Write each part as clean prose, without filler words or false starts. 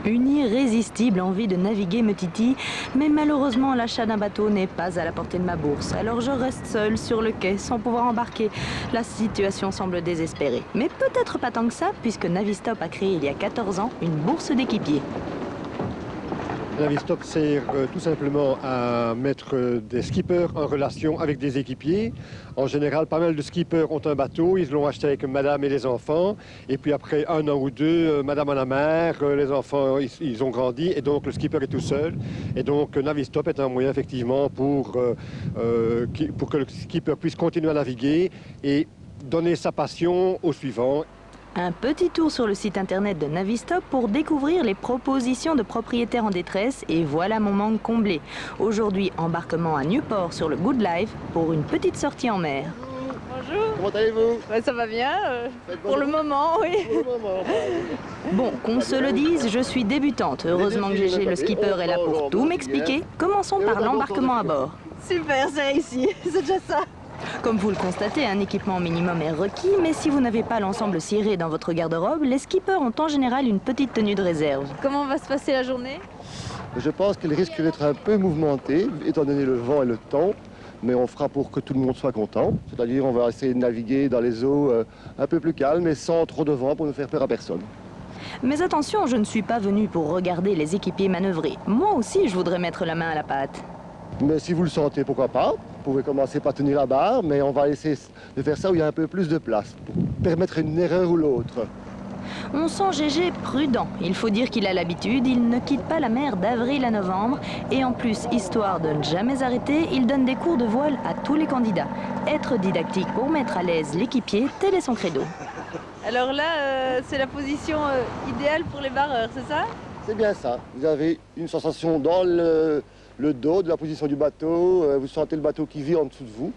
Une irrésistible envie de naviguer me titille, mais malheureusement l'achat d'un bateau n'est pas à la portée de ma bourse. Alors je reste seule sur le quai sans pouvoir embarquer. La situation semble désespérée. Mais peut-être pas tant que ça, puisque Navistop a créé il y a 14 ans une bourse d'équipiers. Navistop sert tout simplement à mettre des skippers en relation avec des équipiers. En général, pas mal de skippers ont un bateau, ils l'ont acheté avec madame et les enfants. Et puis après un an ou deux, madame en a marre, les enfants ils ont grandi et donc le skipper est tout seul. Et donc Navistop est un moyen effectivement pour que le skipper puisse continuer à naviguer et donner sa passion au suivant. Un petit tour sur le site internet de Navistop pour découvrir les propositions de propriétaires en détresse et voilà mon manque comblé. Aujourd'hui, embarquement à Newport sur le Good Life pour une petite sortie en mer. Bonjour. Comment allez-vous? Ouais, ça va bien, pour le moment, oui. Bon, qu'on se le dise, je suis débutante. Heureusement que Gégé, le skipper, est là pour tout m'expliquer. Commençons par l'embarquement à bord. Super, c'est réussi, c'est déjà ça. Comme vous le constatez, un équipement minimum est requis, mais si vous n'avez pas l'ensemble ciré dans votre garde-robe, les skippers ont en général une petite tenue de réserve. Comment va se passer la journée? Je pense qu'elle risque d'être un peu mouvementée, étant donné le vent et le temps, mais on fera pour que tout le monde soit content. C'est-à-dire on va essayer de naviguer dans les eaux un peu plus calmes et sans trop de vent pour ne faire peur à personne. Mais attention, je ne suis pas venue pour regarder les équipiers manœuvrer. Moi aussi, je voudrais mettre la main à la pâte. Mais si vous le sentez, pourquoi pas? Vous pouvez commencer par tenir la barre, mais on va essayer de faire ça où il y a un peu plus de place, pour permettre une erreur ou l'autre. On sent Gégé prudent. Il faut dire qu'il a l'habitude, il ne quitte pas la mer d'avril à novembre. Et en plus, histoire de ne jamais arrêter, il donne des cours de voile à tous les candidats. Être didactique pour mettre à l'aise l'équipier, tel est son credo. Alors là, c'est la position idéale pour les barreurs, c'est ça? C'est bien ça. Vous avez une sensation dans le dos de la position du bateau, vous sentez le bateau qui vit en dessous de vous.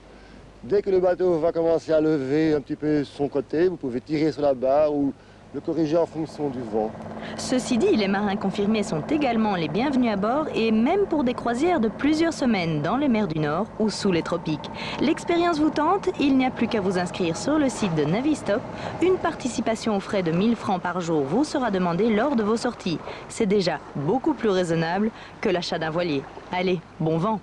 Dès que le bateau va commencer à lever un petit peu son côté, vous pouvez tirer sur la barre ou le corriger en fonction du vent. Ceci dit, les marins confirmés sont également les bienvenus à bord et même pour des croisières de plusieurs semaines dans les mers du Nord ou sous les tropiques. L'expérience vous tente? Il n'y a plus qu'à vous inscrire sur le site de Navistop. Une participation aux frais de 1000 francs par jour vous sera demandée lors de vos sorties. C'est déjà beaucoup plus raisonnable que l'achat d'un voilier. Allez, bon vent!